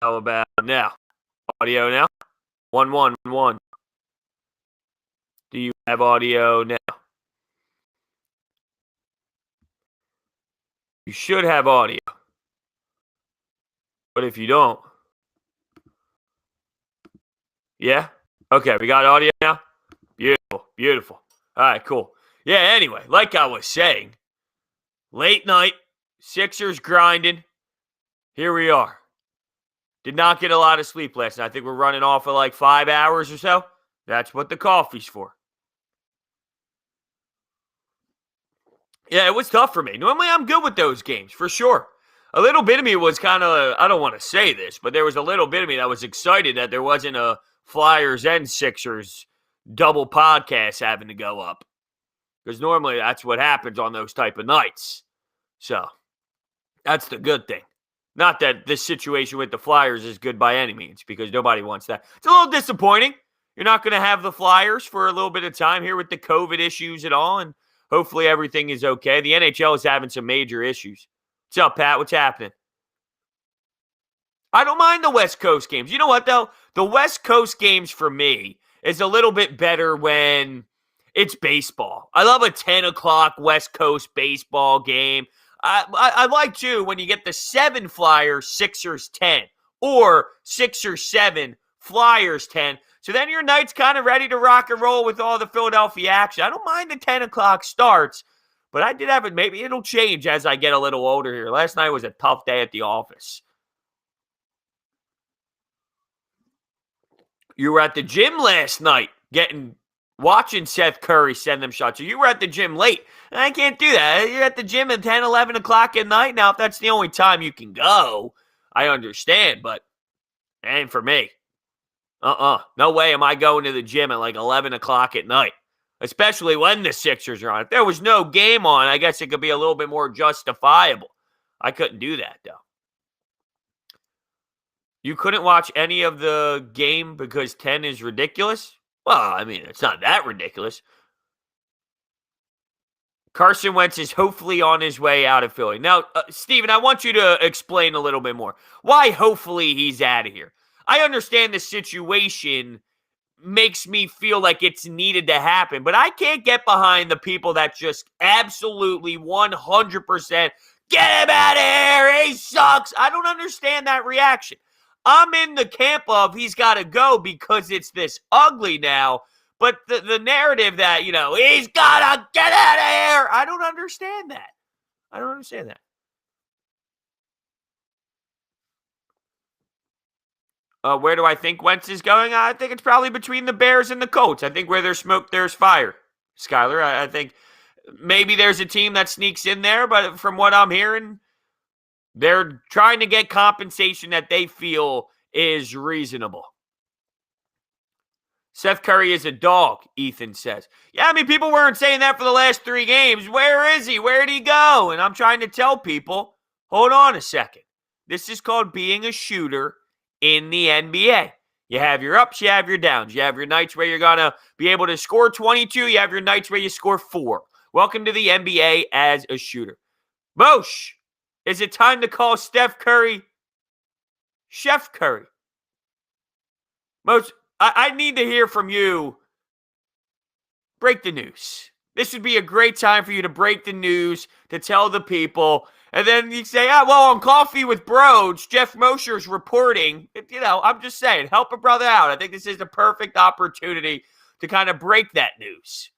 How about now? Audio now? 1-1-1. Do you have audio now? You should have audio. But if you don't, yeah? Okay, we got audio now? Beautiful, beautiful. All right, cool. Yeah, anyway, like I was saying, late night, Sixers grinding. Here we are. Did not get a lot of sleep last night. I think we're running off of like 5 hours or so. That's what the coffee's for. Yeah, it was tough for me. Normally, I'm good with those games, for sure. A little bit of me was kind of, I don't want to say this, but there was a little bit of me that was excited that there wasn't a Flyers and Sixers double podcast having to go up. Because normally that's what happens on those type of nights. So, that's the good thing. Not that this situation with the Flyers is good by any means, because nobody wants that. It's a little disappointing. You're not going to have the Flyers for a little bit of time here with the COVID issues and all, and hopefully everything is okay. The NHL is having some major issues. What's up, Pat? What's happening? I don't mind the West Coast games. You know what, though? The West Coast games for me is a little bit better when it's baseball. I love a 10 o'clock West Coast baseball game. I like, too, when you get the 7 Flyers, Sixers 10, or Sixers 7, Flyers 10. So then your night's kind of ready to rock and roll with all the Philadelphia action. I don't mind the 10 o'clock starts, but I did have it. Maybe it'll change as I get a little older here. Last night was a tough day at the office. You were at the gym last night watching Seth Curry send them shots. So you were at the gym late. And I can't do that. You're at the gym at 10, 11 o'clock at night. Now, if that's the only time you can go, I understand, but it ain't for me. No way am I going to the gym at like 11 o'clock at night, especially when the Sixers are on. If there was no game on, I guess it could be a little bit more justifiable. I couldn't do that, though. You couldn't watch any of the game because 10 is ridiculous? Well, I mean, it's not that ridiculous. Carson Wentz is hopefully on his way out of Philly. Now, Steven, I want you to explain a little bit more. Why hopefully he's out of here? I understand the situation makes me feel like it's needed to happen, but I can't get behind the people that just absolutely 100% get him out of here, he sucks. I don't understand that reaction. I'm in the camp of he's got to go because it's this ugly now, but the narrative that, he's got to get out of here, I don't understand that. I don't understand that. Where do I think Wentz is going? I think it's probably between the Bears and the Colts. I think where there's smoke, there's fire. Skyler, I think maybe there's a team that sneaks in there, but from what I'm hearing, they're trying to get compensation that they feel is reasonable. Seth Curry is a dog, Ethan says. Yeah, I mean, people weren't saying that for the last 3 games. Where is he? Where'd he go? And I'm trying to tell people, hold on a second. This is called being a shooter in the NBA. You have your ups, you have your downs. You have your nights where you're going to be able to score 22. You have your nights where you score 4. Welcome to the NBA as a shooter. Mosh, is it time to call Steph Curry Chef Curry? Mosh, I need to hear from you. Break the news. This would be a great time for you to break the news, to tell the people. And then you say, on Coffee with Brodes, Jeff Mosher's reporting. I'm just saying, help a brother out. I think this is the perfect opportunity to kind of break that news.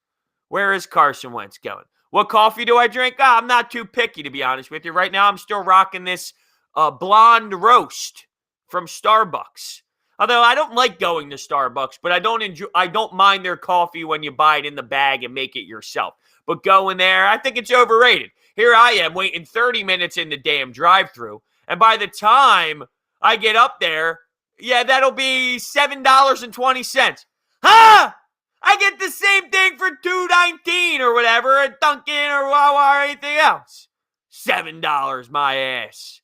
Where is Carson Wentz going? What coffee do I drink? I'm not too picky, to be honest with you. Right now, I'm still rocking this blonde roast from Starbucks. Although I don't like going to Starbucks, but I don't mind their coffee when you buy it in the bag and make it yourself. But going there, I think it's overrated. Here I am waiting 30 minutes in the damn drive-thru, and by the time I get up there, that'll be $7.20. Huh? I get the same thing for $2.19 or whatever at Dunkin' or Wawa or anything else. $7, my ass.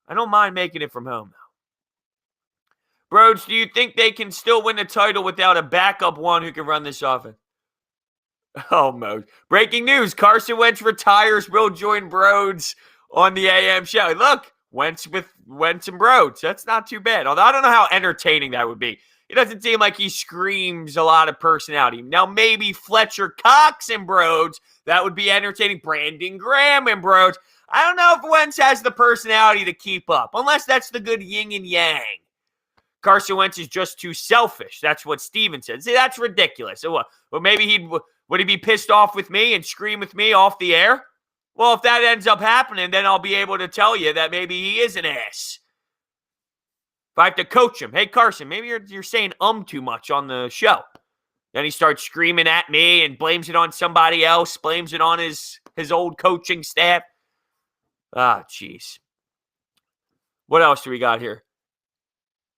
I don't mind making it from home, though. Brodes, do you think they can still win the title without a backup one who can run this offense? Oh, Mo. Breaking news. Carson Wentz retires. Will join Brodes on the AM show. Look, Wentz and Brodes. That's not too bad. Although I don't know how entertaining that would be. It doesn't seem like he screams a lot of personality. Now, maybe Fletcher Cox and Brodes. That would be entertaining. Brandon Graham and Brodes. I don't know if Wentz has the personality to keep up, unless that's the good yin and yang. Carson Wentz is just too selfish. That's what Steven said. See, that's ridiculous. So what? Well, maybe would he be pissed off with me and scream with me off the air? Well, if that ends up happening, then I'll be able to tell you that maybe he is an ass. If I have to coach him, hey, Carson, maybe you're saying too much on the show. Then he starts screaming at me and blames it on somebody else, blames it on his old coaching staff. Ah, jeez. What else do we got here?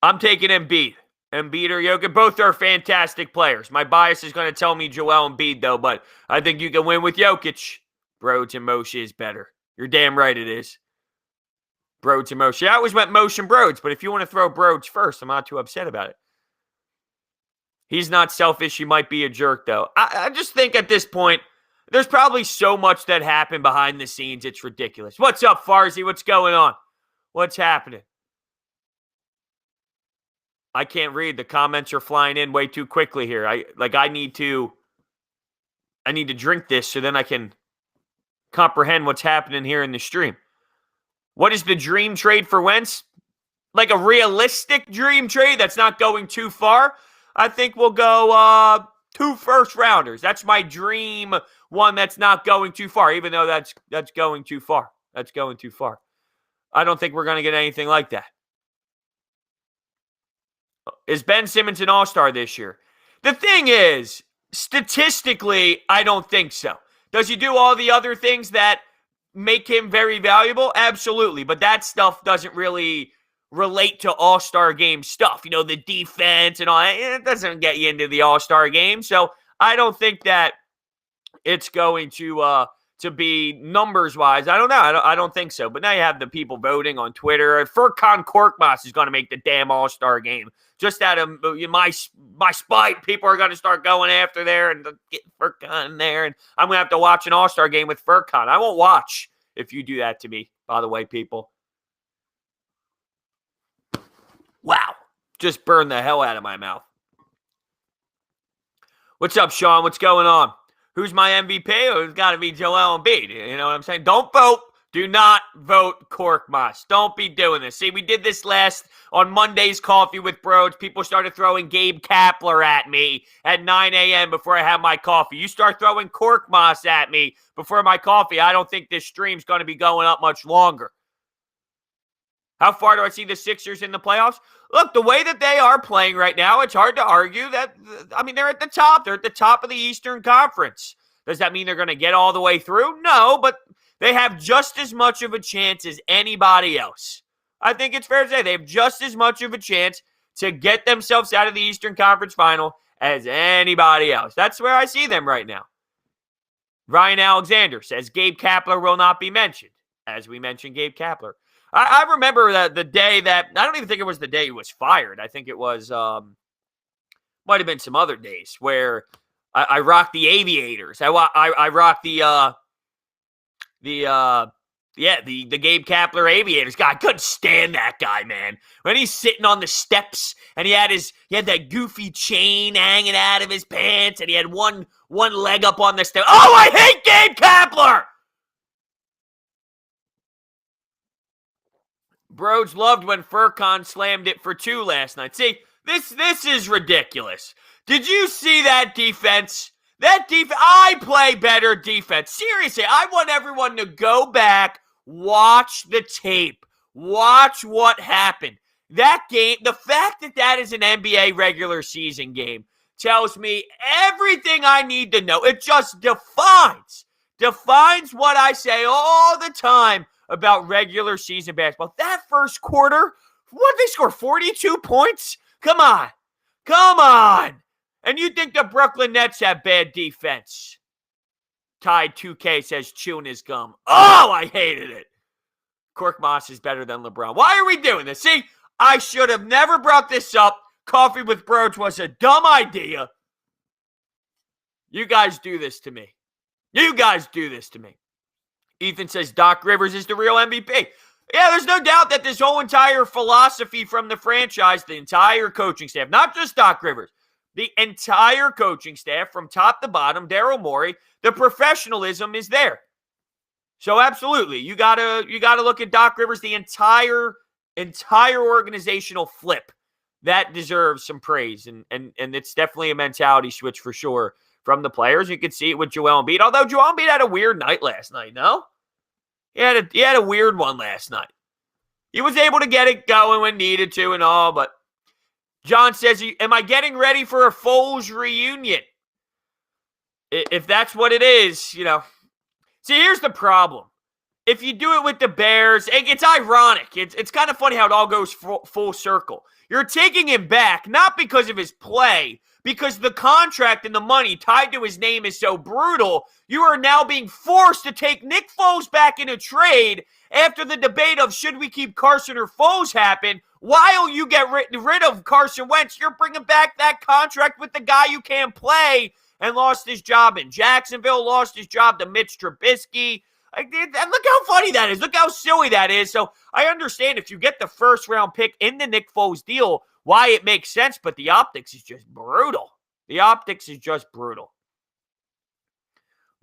I'm taking Embiid. Embiid or Jokic. Both are fantastic players. My bias is going to tell me Joel Embiid, though, but I think you can win with Jokic. Brodes and Moshe is better. You're damn right it is. Brodes and Moshe. I always went Moshe and Brodes, but if you want to throw Brodes first, I'm not too upset about it. He's not selfish. He might be a jerk, though. I just think at this point, there's probably so much that happened behind the scenes. It's ridiculous. What's up, Farzi? What's going on? What's happening? I can't read. The comments are flying in way too quickly here. I need to drink this so then I can comprehend what's happening here in the stream. What is the dream trade for Wentz? Like a realistic dream trade that's not going too far? I think we'll go 2 first-rounders. That's my dream one that's not going too far, even though that's going too far. That's going too far. I don't think we're going to get anything like that. Is Ben Simmons an all-star this year? The thing is, statistically, I don't think so. Does he do all the other things that make him very valuable? Absolutely. But that stuff doesn't really relate to all-star game stuff. You know, the defense and all that. It doesn't get you into the all-star game. So I don't think that it's going to be numbers-wise. I don't know. I don't think so. But now you have the people voting on Twitter. Furkan Korkmaz is going to make the damn all-star game. Just out of my spite, people are going to start going after there and get Furkan in there. And I'm going to have to watch an all-star game with Furkan. I won't watch if you do that to me, by the way, people. Wow. Just burned the hell out of my mouth. What's up, Sean? What's going on? Who's my MVP? Oh, it's got to be Joel Embiid. You know what I'm saying? Don't vote. Do not vote Korkmaz. Don't be doing this. See, we did this last on Monday's Coffee with Brodes. People started throwing Gabe Kapler at me at 9 a.m. before I had my coffee. You start throwing Korkmaz at me before my coffee, I don't think this stream's going to be going up much longer. How far do I see the Sixers in the playoffs? Look, the way that they are playing right now, it's hard to argue that, they're at the top. They're at the top of the Eastern Conference. Does that mean they're going to get all the way through? No, but they have just as much of a chance as anybody else. I think it's fair to say they have just as much of a chance to get themselves out of the Eastern Conference Final as anybody else. That's where I see them right now. Ryan Alexander says Gabe Kapler will not be mentioned, as we mentioned Gabe Kapler. I remember that the day that, I don't even think it was the day he was fired. I think it was, might have been some other days where I rocked the Aviators. I rocked the Gabe Kapler Aviators. God, I couldn't stand that guy, man. When he's sitting on the steps and he had that goofy chain hanging out of his pants and he had one leg up on the step. Oh, I hate Gabe Kapler! Brodes loved when Furkan slammed it for 2 last night. See, this is ridiculous. Did you see that defense? I play better defense. Seriously, I want everyone to go back, watch the tape, watch what happened. That game, the fact that is an NBA regular season game tells me everything I need to know. It just defines what I say all the time about regular season basketball. That first quarter, what did they score? 42 points? Come on. And you think the Brooklyn Nets have bad defense? Tide 2K says chewing his gum. Oh, I hated it. Korkmaz is better than LeBron. Why are we doing this? See, I should have never brought this up. Coffee with Brodes was a dumb idea. You guys do this to me. Ethan says Doc Rivers is the real MVP. Yeah, there's no doubt that this whole entire philosophy from the franchise, the entire coaching staff, not just Doc Rivers, the entire coaching staff from top to bottom, Daryl Morey, the professionalism is there. So absolutely, you gotta look at Doc Rivers, the entire organizational flip. That deserves some praise, and it's definitely a mentality switch for sure from the players. You could see it with Joel Embiid, although Joel Embiid had a weird night last night, no? He had a weird one last night. He was able to get it going when needed to and all, but John says, am I getting ready for a Foles reunion? If that's what it is, See, here's the problem. If you do it with the Bears, it's ironic. It's kind of funny how it all goes full circle. You're taking him back, not because of his play, because the contract and the money tied to his name is so brutal. You are now being forced to take Nick Foles back in a trade after the debate of should we keep Carson or Foles happen. While you get rid of Carson Wentz, you're bringing back that contract with the guy you can't play and lost his job in Jacksonville, lost his job to Mitch Trubisky. And look how funny that is. Look how silly that is. So I understand if you get the first-round pick in the Nick Foles deal, why it makes sense, but the optics is just brutal. The optics is just brutal.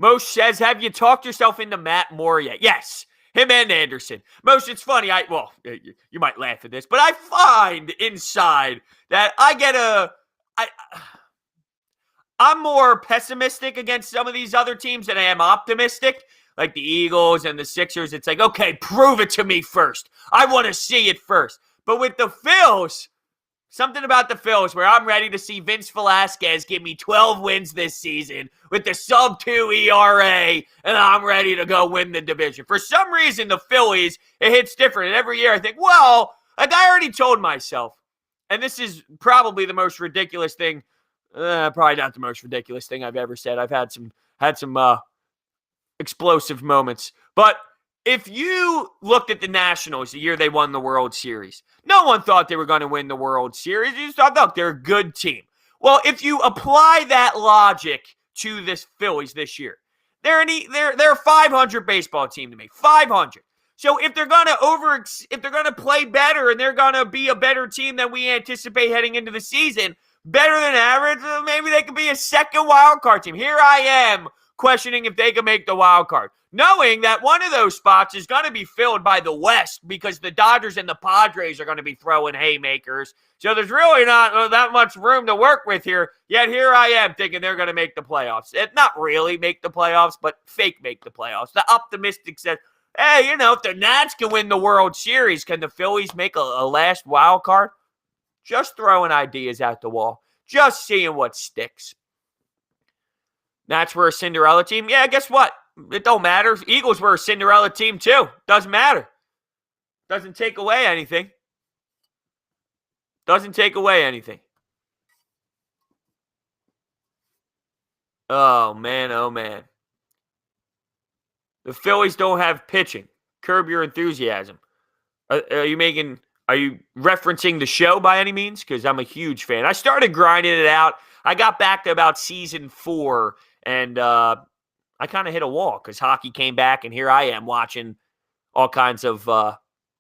Moshe says, have you talked yourself into Matt Moore yet? Yes, him and Anderson. Moshe, it's funny. You might laugh at this, but I find inside that I'm more pessimistic against some of these other teams than I am optimistic. Like the Eagles and the Sixers, it's like, okay, prove it to me first. I want to see it first. But with the Phils, something about the Phils where I'm ready to see Vince Velasquez give me 12 wins this season with the sub-2 ERA, and I'm ready to go win the division. For some reason, the Phillies, it hits different. And every year I think, well, like I already told myself, and this is probably the most ridiculous thing, probably not the most ridiculous thing I've ever said. I've had some explosive moments. But if you looked at the Nationals the year they won the World Series, no one thought they were going to win the World Series. You just thought, look, they're a good team. Well, if you apply that logic to this Phillies this year, they're a 500 baseball team to me. 500. So if they're going to play better and they're going to be a better team than we anticipate heading into the season, better than average, maybe they could be a second wild card team. Here I am questioning if they can make the wild card, knowing that one of those spots is going to be filled by the West because the Dodgers and the Padres are going to be throwing haymakers. So there's really not that much room to work with here. Yet here I am thinking they're going to make the playoffs. Not really make the playoffs, but fake make the playoffs. The optimistic said, hey, if the Nats can win the World Series, can the Phillies make a last wild card? Just throwing ideas at the wall. Just seeing what sticks. Nats were a Cinderella team. Yeah, guess what? It don't matter. Eagles were a Cinderella team too. Doesn't matter. Doesn't take away anything. Doesn't take away anything. Oh, man. Oh, man. The Phillies don't have pitching. Curb your enthusiasm. Are you referencing the show by any means? Because I'm a huge fan. I started grinding it out. I got back to about season 4, and I kind of hit a wall because hockey came back, and here I am watching all kinds of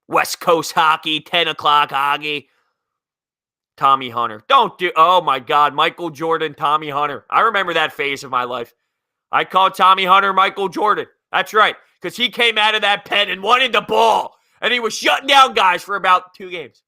West Coast hockey, 10 o'clock hockey. Tommy Hunter. Oh my God, Michael Jordan, Tommy Hunter. I remember that phase of my life. I called Tommy Hunter Michael Jordan. That's right, because he came out of that pen and wanted the ball, and he was shutting down guys for about 2 games.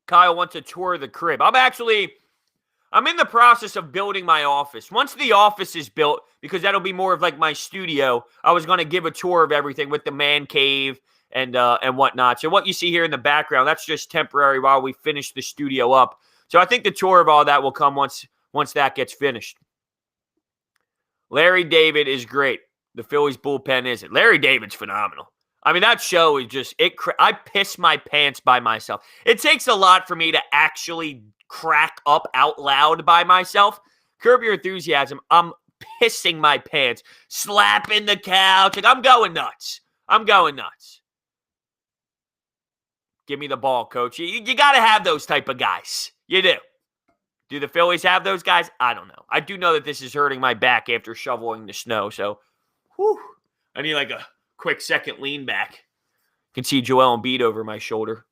Kyle wants a tour of the crib. I'm in the process of building my office. Once the office is built, because that'll be more of like my studio, I was going to give a tour of everything with the man cave and whatnot. So what you see here in the background, that's just temporary while we finish the studio up. So I think the tour of all that will come once that gets finished. Larry David is great. The Phillies bullpen isn't. Larry David's phenomenal. I mean, that show is just, I piss my pants by myself. It takes a lot for me to actually crack up out loud by myself. Curb Your Enthusiasm, I'm pissing my pants, slapping the couch. Like, I'm going nuts. Give me the ball, coach. You got to have those type of guys. You do. Do the Phillies have those guys? I don't know. I do know that this is hurting my back after shoveling the snow. So, I need like a quick second lean back. You can see Joel Embiid over my shoulder.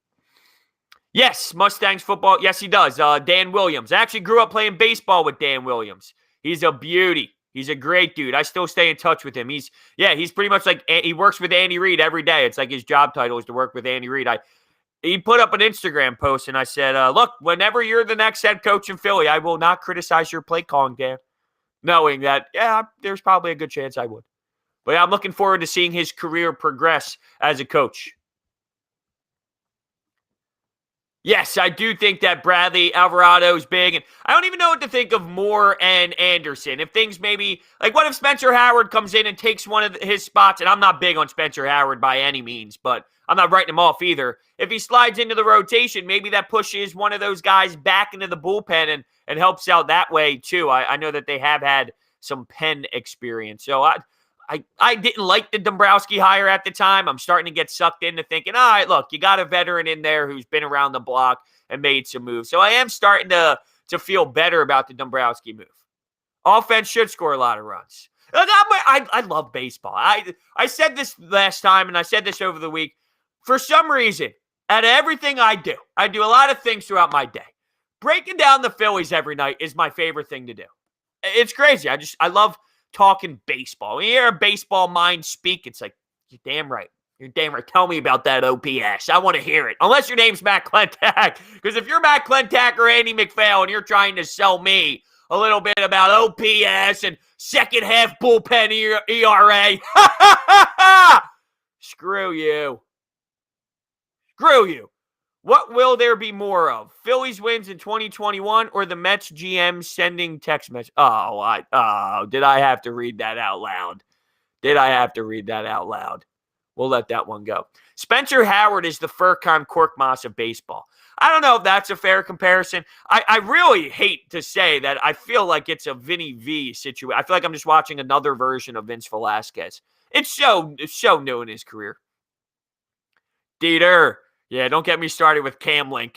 Yes, Mustangs football. Yes, he does. Dan Williams. I actually grew up playing baseball with Dan Williams. He's a beauty. He's a great dude. I still stay in touch with him. He's pretty much like, he works with Andy Reid every day. It's like his job title is to work with Andy Reid. He put up an Instagram post, and I said, look, whenever you're the next head coach in Philly, I will not criticize your play calling, Dan. Knowing that, there's probably a good chance I would. But I'm looking forward to seeing his career progress as a coach. Yes, I do think that Bradley Alvarado is big, and I don't even know what to think of Moore and Anderson. If things maybe, like what if Spencer Howard comes in and takes one of his spots, and I'm not big on Spencer Howard by any means, but I'm not writing him off either. If he slides into the rotation, maybe that pushes one of those guys back into the bullpen and helps out that way too. I know that they have had some pen experience, so I didn't like the Dombrowski hire at the time. I'm starting to get sucked into thinking, all right, look, you got a veteran in there who's been around the block and made some moves. So I am starting to feel better about the Dombrowski move. Offense should score a lot of runs. Look, I love baseball. I said this last time, and I said this over the week. For some reason, out of everything I do a lot of things throughout my day. Breaking down the Phillies every night is my favorite thing to do. It's crazy. I love talking baseball. When you hear a baseball mind speak, it's like, you're damn right. You're damn right. Tell me about that OPS. I want to hear it. Unless your name's Matt Klentak. Because if you're Matt Klentak or Andy McPhail and you're trying to sell me a little bit about OPS and second half bullpen ERA, screw you. Screw you. What will there be more of? Phillies wins in 2021 or the Mets GM sending text message? Did I have to read that out loud? We'll let that one go. Spencer Howard is the Furkan Korkmaz of baseball. I don't know if that's a fair comparison. I really hate to say that I feel like it's a Vinny V situation. I feel like I'm just watching another version of Vince Velasquez. It's so new in his career. Dieter. Yeah, don't get me started with Camlink.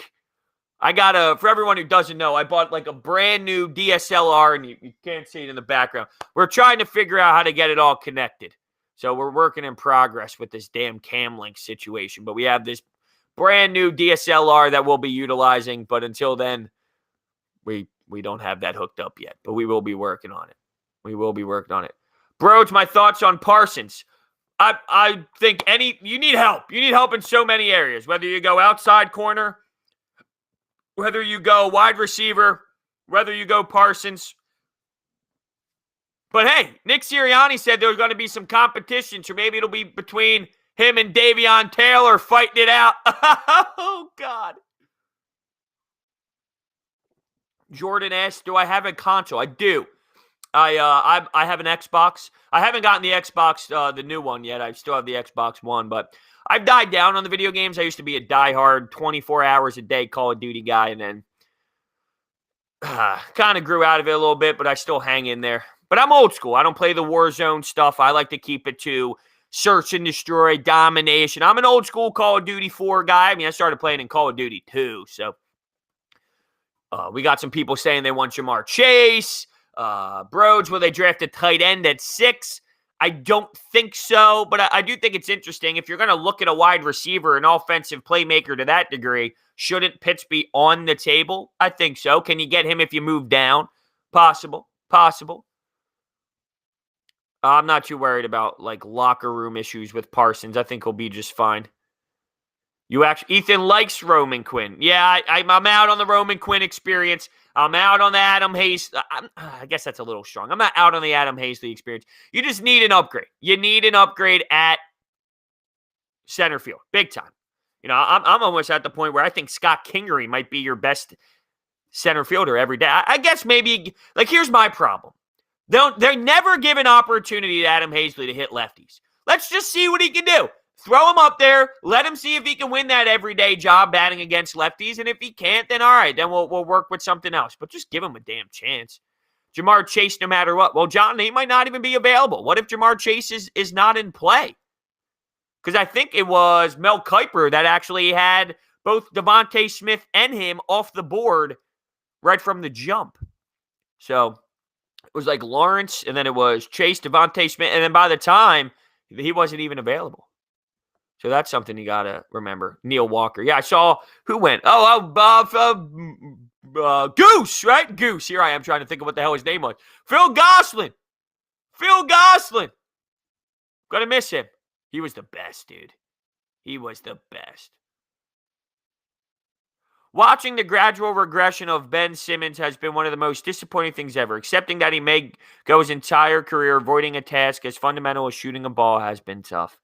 I got for everyone who doesn't know, I bought like a brand new DSLR, and you can't see it in the background. We're trying to figure out how to get it all connected. So we're working in progress with this damn Camlink situation. But we have this brand new DSLR that we'll be utilizing. But until then, we don't have that hooked up yet. But we will be working on it. Brodes, my thoughts on Parsons. I think you need help. You need help in so many areas, whether you go outside corner, whether you go wide receiver, whether you go Parsons. But hey, Nick Sirianni said there was going to be some competition, so maybe it'll be between him and Davion Taylor fighting it out. Oh, God. Jordan asked, do I have a console? I do. I have an Xbox. I haven't gotten the Xbox, the new one yet. I still have the Xbox One, but I've died down on the video games. I used to be a diehard 24 hours a day Call of Duty guy, and then kind of grew out of it a little bit, but I still hang in there. But I'm old school. I don't play the Warzone stuff. I like to keep it to search and destroy, domination. I'm an old school Call of Duty 4 guy. I mean, I started playing in Call of Duty 2, so we got some people saying they want Jamar Chase. Brodes, will they draft a tight end at 6? I don't think so, but I do think it's interesting. If you're going to look at a wide receiver, an offensive playmaker to that degree, shouldn't Pitts be on the table? I think so. Can you get him if you move down? Possible. I'm not too worried about like locker room issues with Parsons. I think he'll be just fine. Ethan likes Roman Quinn. Yeah, I'm out on the Roman Quinn experience. I'm out on the Adam Hazley. I guess that's a little strong. I'm not out on the Adam Hazley experience. You just need an upgrade. You need an upgrade at center field. Big time. You know, I'm almost at the point where I think Scott Kingery might be your best center fielder every day. I guess maybe, like, here's my problem. They never give an opportunity to Adam Hazley to hit lefties. Let's just see what he can do. Throw him up there. Let him see if he can win that everyday job batting against lefties. And if he can't, then all right, then we'll work with something else. But just give him a damn chance. Jamar Chase, no matter what. Well, John, he might not even be available. What if Jamar Chase is not in play? Because I think it was Mel Kiper that actually had both Devontae Smith and him off the board right from the jump. So it was like Lawrence, and then it was Chase, Devontae Smith, and then by the time He wasn't even available. So that's something you got to remember. Neil Walker. Yeah, I saw who went. Goose, right? Goose. Here I am trying to think of what the hell his name was. Phil Gosselin. Gonna miss him. He was the best, dude. He was the best. Watching the gradual regression of Ben Simmons has been one of the most disappointing things ever. Accepting that he may go his entire career avoiding a task as fundamental as shooting a ball has been tough.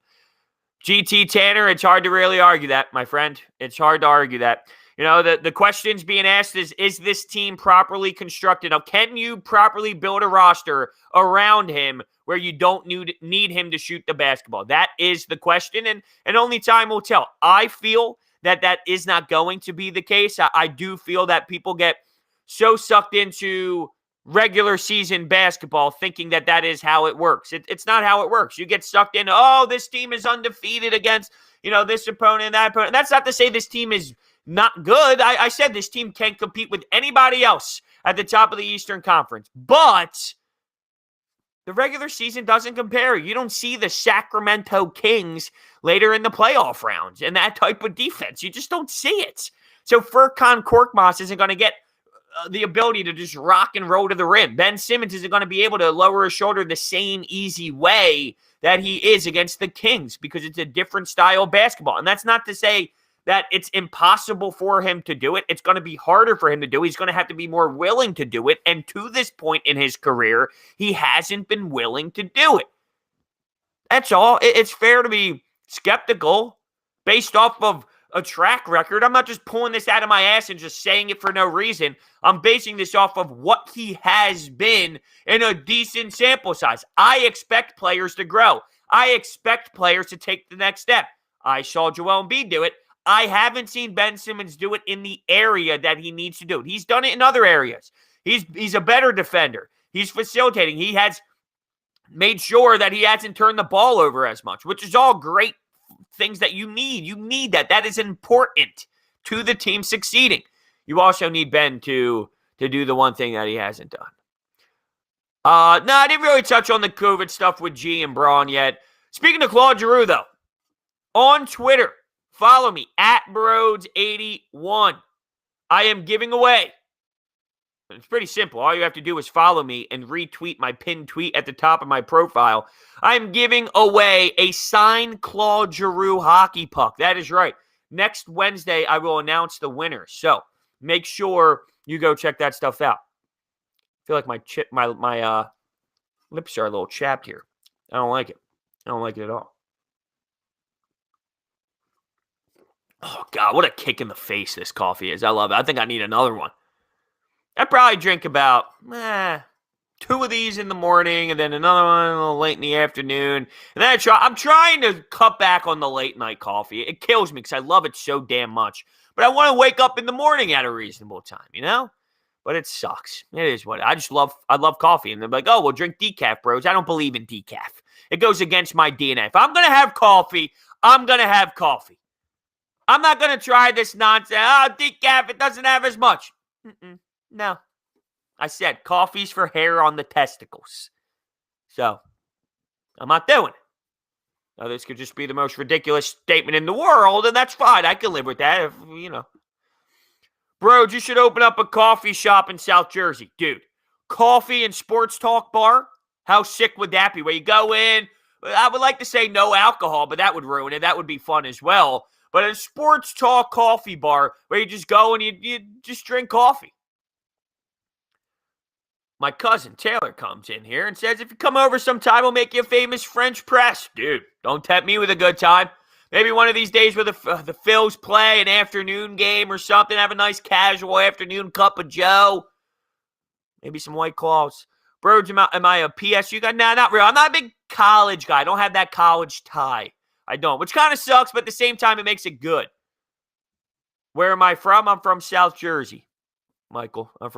GT Tanner, it's hard to really argue that, my friend. It's hard to argue that. You know, the questions being asked is this team properly constructed? Now, can you properly build a roster around him where you don't need him to shoot the basketball? That is the question, and only time will tell. I feel that is not going to be the case. I do feel that people get so sucked into regular season basketball thinking that is how it works. It's not how it works. You get sucked into, this team is undefeated against, this opponent and that opponent. That's not to say this team is not good. I said this team can't compete with anybody else at the top of the Eastern Conference. But the regular season doesn't compare. You don't see the Sacramento Kings later in the playoff rounds and that type of defense. You just don't see it. So Furkan Korkmaz isn't going to get the ability to just rock and roll to the rim. Ben Simmons isn't going to be able to lower his shoulder the same easy way that he is against the Kings because it's a different style of basketball. And that's not to say that it's impossible for him to do it. It's going to be harder for him to do. He's going to have to be more willing to do it. And to this point in his career, he hasn't been willing to do it. That's all. It's fair to be skeptical based off of a track record. I'm not just pulling this out of my ass and just saying it for no reason. I'm basing this off of what he has been in a decent sample size. I expect players to grow. I expect players to take the next step. I saw Joel Embiid do it. I haven't seen Ben Simmons do it in the area that he needs to do it. He's done it in other areas. He's a better defender. He's facilitating. He has made sure that he hasn't turned the ball over as much, which is all great things that you need. You need that. That is important to the team succeeding. You also need Ben to do the one thing that he hasn't done. No, I didn't really touch on the COVID stuff with G and Braun yet. Speaking of Claude Giroux, though, on Twitter, follow me at Brodes81. I am giving away. It's pretty simple. All you have to do is follow me and retweet my pinned tweet at the top of my profile. I'm giving away a signed Claude Giroux hockey puck. That is right. Next Wednesday, I will announce the winner. So make sure you go check that stuff out. I feel like my lips are a little chapped here. I don't like it. I don't like it at all. Oh, God, what a kick in the face this coffee is. I love it. I think I need another one. I probably drink about 2 of these in the morning and then another one a little late in the afternoon. And then I'm trying to cut back on the late night coffee. It kills me because I love it so damn much. But I want to wake up in the morning at a reasonable time, you know? But it sucks. It is what I love coffee. And they're like, oh, well, drink decaf, bros. I don't believe in decaf. It goes against my DNA. If I'm going to have coffee, I'm going to have coffee. I'm not going to try this nonsense. Oh, decaf, it doesn't have as much. No. I said coffee's for hair on the testicles. So, I'm not doing it. Now, this could just be the most ridiculous statement in the world, and that's fine. I can live with that, if, you know. Bro, you should open up a coffee shop in South Jersey. Dude, coffee and sports talk bar? How sick would that be? Where you go in, I would like to say no alcohol, but that would ruin it. That would be fun as well. But a sports talk coffee bar where you just go and you just drink coffee. My cousin Taylor comes in here and says, if you come over sometime, we'll make you a famous French press. Dude, don't tempt me with a good time. Maybe one of these days where the Phillies play an afternoon game or something, have a nice casual afternoon cup of Joe. Maybe some White Claws. Brodes, am I a PSU guy? Nah, not real. I'm not a big college guy. I don't have that college tie. I don't, which kind of sucks, but at the same time, it makes it good. Where am I from? I'm from South Jersey, Michael. I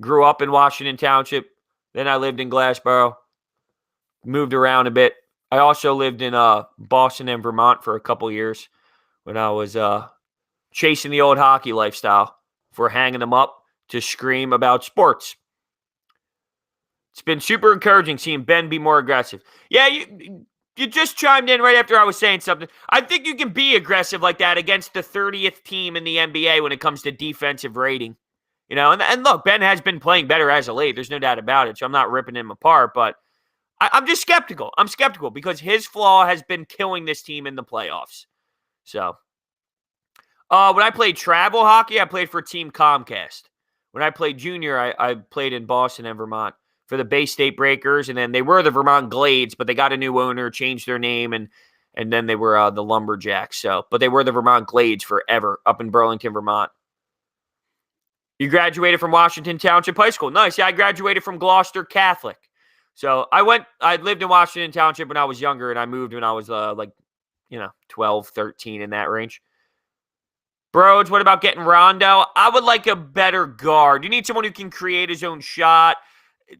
grew up in Washington Township. Then I lived in Glassboro. Moved around a bit. I also lived in Boston and Vermont for a couple years when I was chasing the old hockey lifestyle for hanging them up to scream about sports. It's been super encouraging seeing Ben be more aggressive. Yeah, you just chimed in right after I was saying something. I think you can be aggressive like that against the 30th team in the NBA when it comes to defensive rating. And look, Ben has been playing better as of late. There's no doubt about it, so I'm not ripping him apart, but I'm just skeptical. I'm skeptical because his flaw has been killing this team in the playoffs. So, when I played travel hockey, I played for Team Comcast. When I played junior, I played in Boston and Vermont for the Bay State Breakers, and then they were the Vermont Glades, but they got a new owner, changed their name, and then they were the Lumberjacks. So, but they were the Vermont Glades forever up in Burlington, Vermont. You graduated from Washington Township High School. Nice. Yeah, I graduated from Gloucester Catholic. So I lived in Washington Township when I was younger, and I moved when I was 12, 13 in that range. Brodes, what about getting Rondo? I would like a better guard. You need someone who can create his own shot.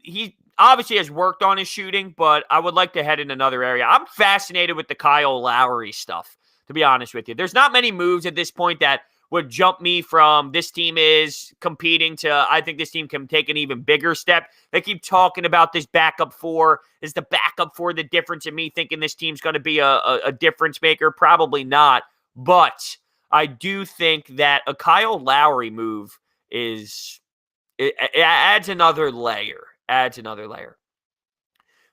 He obviously has worked on his shooting, but I would like to head in another area. I'm fascinated with the Kyle Lowry stuff, to be honest with you. There's not many moves at this point that would jump me from this team is competing to I think this team can take an even bigger step. They keep talking about this backup four. Is the backup four the difference in me thinking this team's going to be a difference maker? Probably not. But I do think that a Kyle Lowry move it adds another layer.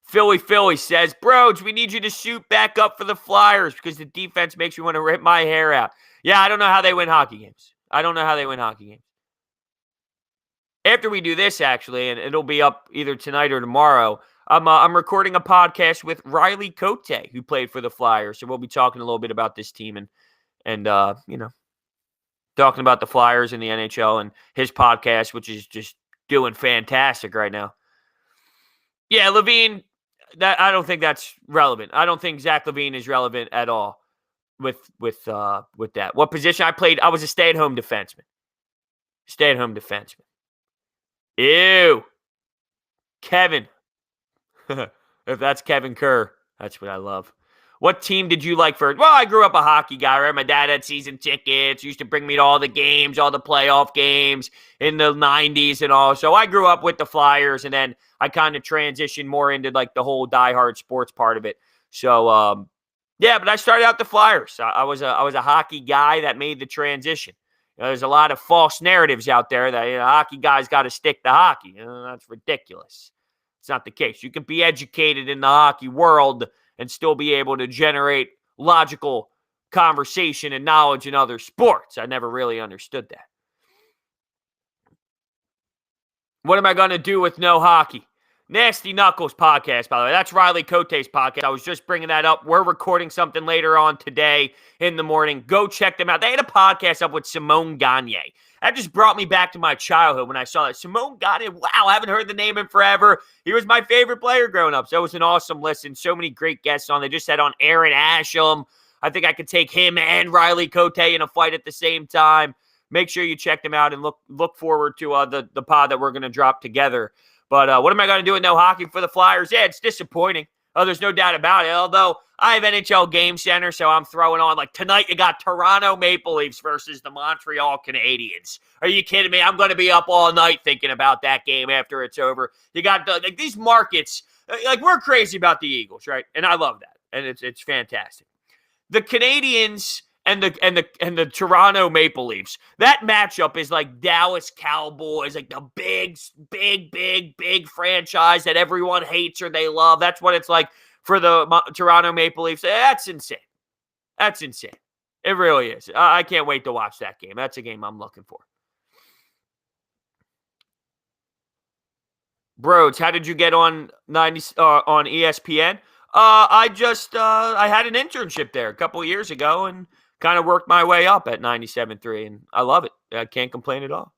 Philly says, Brodes, we need you to shoot back up for the Flyers because the defense makes me want to rip my hair out. Yeah, I don't know how they win hockey games. After we do this, actually, and it'll be up either tonight or tomorrow, I'm recording a podcast with Riley Cote, who played for the Flyers. So we'll be talking a little bit about this team and talking about the Flyers and the NHL and his podcast, which is just doing fantastic right now. Yeah, Levine, I don't think that's relevant. I don't think Zach Levine is relevant at all with that. What position I played? I was a stay-at-home defenseman. Ew. Kevin. If that's Kevin Kerr, that's what I love. What team did you like first? Well, I grew up a hockey guy, right? My dad had season tickets, used to bring me to all the games, all the playoff games in the 90s and all. So I grew up with the Flyers, and then I kind of transitioned more into like the whole diehard sports part of it. So, yeah, but I started out the Flyers. I was a hockey guy that made the transition. There's a lot of false narratives out there that hockey guys got to stick to hockey. That's ridiculous. It's not the case. You can be educated in the hockey world and still be able to generate logical conversation and knowledge in other sports. I never really understood that. What am I going to do with no hockey? Nasty Knuckles podcast, by the way. That's Riley Cote's podcast. I was just bringing that up. We're recording something later on today in the morning. Go check them out. They had a podcast up with Simone Gagne. That just brought me back to my childhood when I saw that. Simone Gagne, wow, I haven't heard the name in forever. He was my favorite player growing up. So it was an awesome listen. So many great guests on. They just had on Aaron Asham. I think I could take him and Riley Cote in a fight at the same time. Make sure you check them out and look forward to the pod that we're going to drop together. But what am I going to do with no hockey for the Flyers? Yeah, it's disappointing. Oh, there's no doubt about it. Although I have NHL Game Center, so I'm throwing on, like tonight you got Toronto Maple Leafs versus the Montreal Canadiens. Are you kidding me? I'm going to be up all night thinking about that game after it's over. You got these markets, like we're crazy about the Eagles, right? And I love that. And it's fantastic. The Canadiens and the Toronto Maple Leafs. That matchup is like Dallas Cowboys, like the big franchise that everyone hates or they love. That's what it's like for the Toronto Maple Leafs. That's insane. It really is. I can't wait to watch that game. That's a game I'm looking for. Brodes, how did you get on on ESPN? I had an internship there a couple of years ago and kind of worked my way up at 97.3, and I love it. I can't complain at all.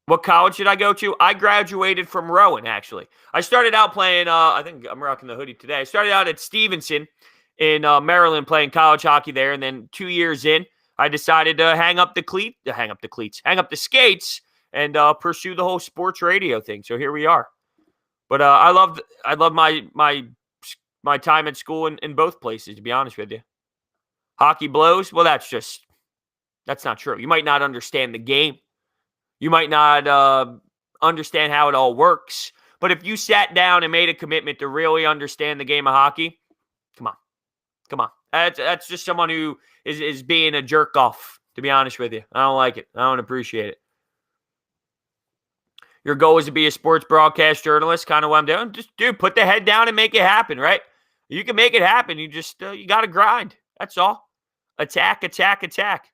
What college did I go to? I graduated from Rowan, actually. I started out playing, I think I'm rocking the hoodie today. I started out at Stevenson in Maryland playing college hockey there, and then 2 years in, I decided to hang up the skates, and pursue the whole sports radio thing. So here we are. But I love my time at school in both places, to be honest with you. Hockey blows? Well, that's not true. You might not understand the game. You might not understand how it all works. But if you sat down and made a commitment to really understand the game of hockey, come on. Come on. That's just someone who is being a jerk off, to be honest with you. I don't like it. I don't appreciate it. Your goal is to be a sports broadcast journalist, kind of what I'm doing. Just, dude, put the head down and make it happen, right? You can make it happen. You just, you got to grind. That's all. Attack, attack, attack.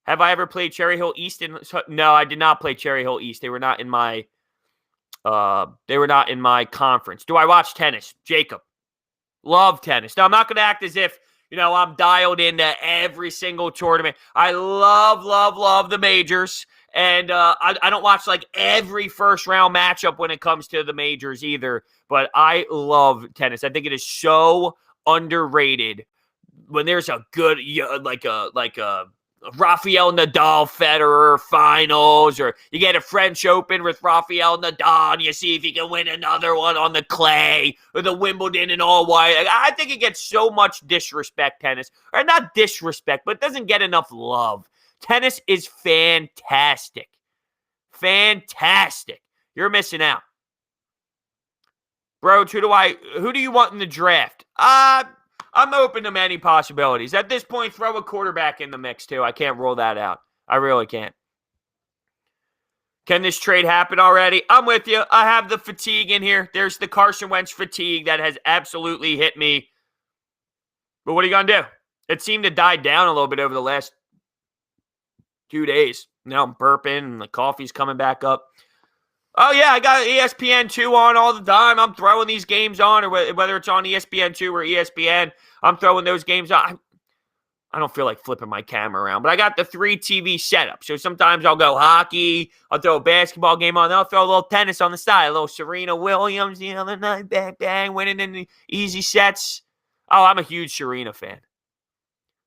Have I ever played Cherry Hill East? No, I did not play Cherry Hill East. They were not in my conference. Do I watch tennis? Jacob. Love tennis. Now, I'm not going to act as if, I'm dialed into every single tournament. I love the majors. And I don't watch like every first round matchup when it comes to the majors either. But I love tennis. I think it is so underrated when there's a good, like a Rafael Nadal Federer finals, or you get a French Open with Rafael Nadal and you see if he can win another one on the clay, or the Wimbledon and all white. I think it gets so much disrespect, tennis. Or not disrespect, but it doesn't get enough love. Tennis is fantastic. Fantastic. You're missing out. Brodes, who do you want in the draft? I'm open to many possibilities. At this point, throw a quarterback in the mix, too. I can't rule that out. I really can't. Can this trade happen already? I'm with you. I have the fatigue in here. There's the Carson Wentz fatigue that has absolutely hit me. But what are you going to do? It seemed to die down a little bit over the last 2 days. Now I'm burping and the coffee's coming back up. Oh, yeah, I got ESPN2 on all the time. I'm throwing these games on, or whether it's on ESPN2 or ESPN, I'm throwing those games on. I don't feel like flipping my camera around, but I got the 3 TV setup. So sometimes I'll go hockey, I'll throw a basketball game on, then I'll throw a little tennis on the side, a little Serena Williams, the other night, bang, bang, winning in the easy sets. Oh, I'm a huge Serena fan.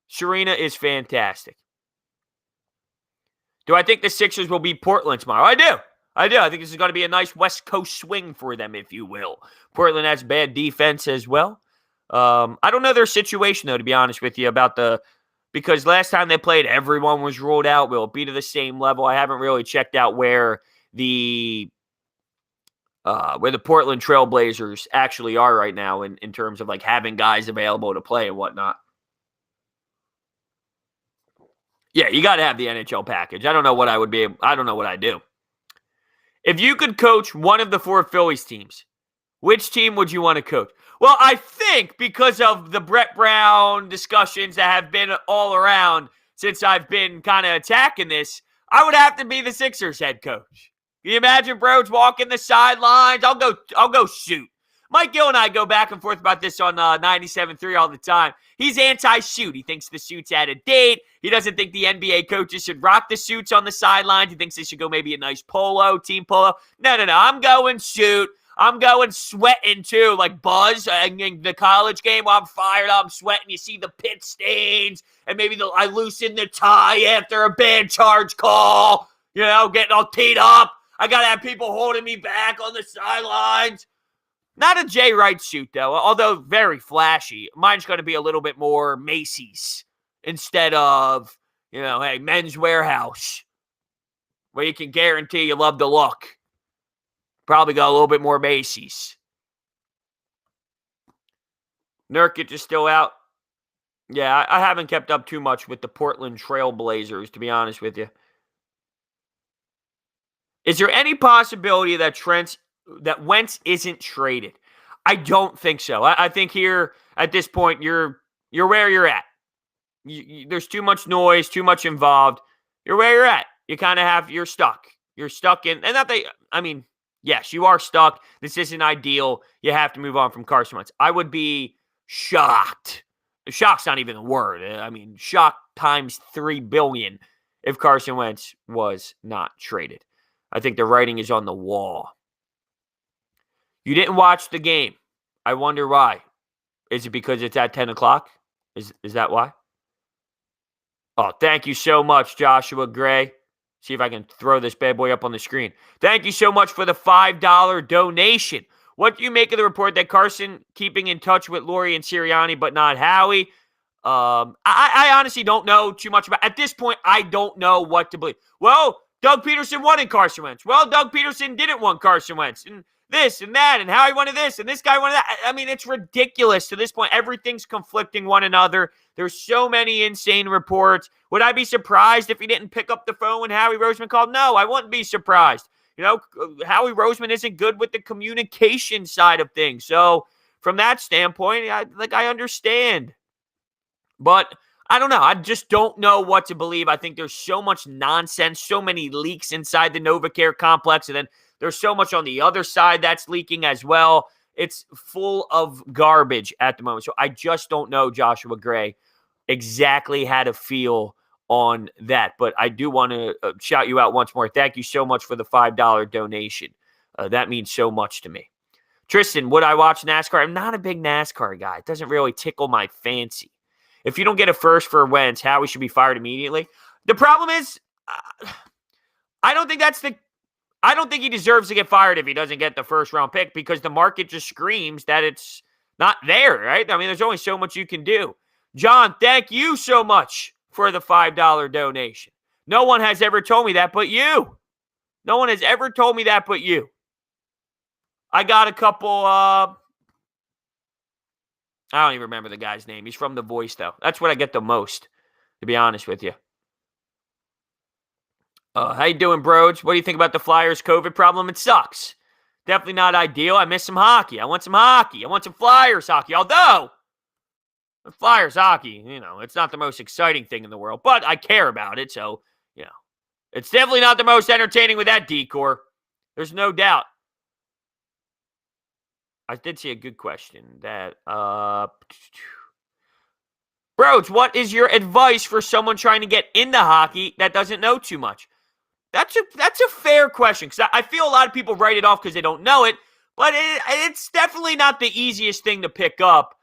Serena is fantastic. Do I think the Sixers will beat Portland tomorrow? I do. I think this is going to be a nice West Coast swing for them, if you will. Portland has bad defense as well. I don't know their situation, though, to be honest with you, because last time they played, everyone was ruled out. Will it be to the same level? I haven't really checked out where the Portland Trailblazers actually are right now in terms of like having guys available to play and whatnot. Yeah, you got to have the NHL package. I don't know what I do. If you could coach one of the 4 Phillies teams, which team would you want to coach? Well, I think because of the Brett Brown discussions that have been all around since I've been kind of attacking this, I would have to be the Sixers head coach. Can you imagine Brodes walking the sidelines? I'll go shoot. Mike Gill and I go back and forth about this on 97.3 all the time. He's anti-shoot. He thinks the suit's out of date. He doesn't think the NBA coaches should rock the suits on the sidelines. He thinks they should go maybe a nice polo, team polo. No. I'm going shoot. I'm going sweating too, like Buzz in the college game. While I'm fired up, I'm sweating. You see the pit stains, and maybe I loosen the tie after a bad charge call. Getting all teed up. I got to have people holding me back on the sidelines. Not a Jay Wright suit, though, although very flashy. Mine's going to be a little bit more Macy's instead of, hey, Men's Warehouse, where you can guarantee you love the look. Probably got a little bit more Macy's. Nurkic is still out. Yeah, I haven't kept up too much with the Portland Trailblazers, to be honest with you. Is there any possibility that Wentz isn't traded? I don't think so. I think here at this point you're where you're at. There's too much noise, too much involved. You're where you're at. You're stuck. You're stuck in, and yes, you are stuck. This isn't ideal. You have to move on from Carson Wentz. I would be shocked. Shock's not even a word. Shock times 3 billion if Carson Wentz was not traded. I think the writing is on the wall. You didn't watch the game. I wonder why. Is it because it's at 10 o'clock? Is that why? Oh, thank you so much, Joshua Gray. See if I can throw this bad boy up on the screen. Thank you so much for the $5 donation. What do you make of the report that Carson keeping in touch with Lowry and Sirianni, but not Howie? I honestly don't know too much about. At this point, I don't know what to believe. Well, Doug Peterson wanted Carson Wentz. Well, Doug Peterson didn't want Carson Wentz. And this and that, and how he wanted this, and this guy wanted that. I mean, it's ridiculous to this point. Everything's conflicting one another. There's so many insane reports. Would I be surprised if he didn't pick up the phone when Howie Roseman called? No, I wouldn't be surprised. You know, Howie Roseman isn't good with the communication side of things. So from that standpoint, I understand. But I don't know. I just don't know what to believe. I think there's so much nonsense, so many leaks inside the NovaCare complex, and then there's so much on the other side that's leaking as well. It's full of garbage at the moment. So I just don't know, Joshua Gray, exactly how to feel on that. But I do want to shout you out once more. Thank you so much for the $5 donation. That means so much to me. Tristan, would I watch NASCAR? I'm not a big NASCAR guy. It doesn't really tickle my fancy. If you don't get a first for Wentz, Howie should be fired immediately. The problem is, I don't think he deserves to get fired if he doesn't get the first round pick, because the market just screams that it's not there, right? I mean, there's only so much you can do. John, thank you so much for the $5 donation. No one has ever told me that but you. No one has ever told me that but you. I got a couple, I don't even remember the guy's name. He's from The Voice, though. That's what I get the most, to be honest with you. How you doing, Brodes? What do you think about the Flyers' COVID problem? It sucks. Definitely not ideal. I miss some hockey. I want some hockey. I want some Flyers hockey. Although, the Flyers hockey, it's not the most exciting thing in the world, but I care about it. So, it's definitely not the most entertaining with that decor. There's no doubt. I did see a good question that, Brodes, what is your advice for someone trying to get into hockey that doesn't know too much? That's a fair question, because I feel a lot of people write it off because they don't know it, but it's definitely not the easiest thing to pick up.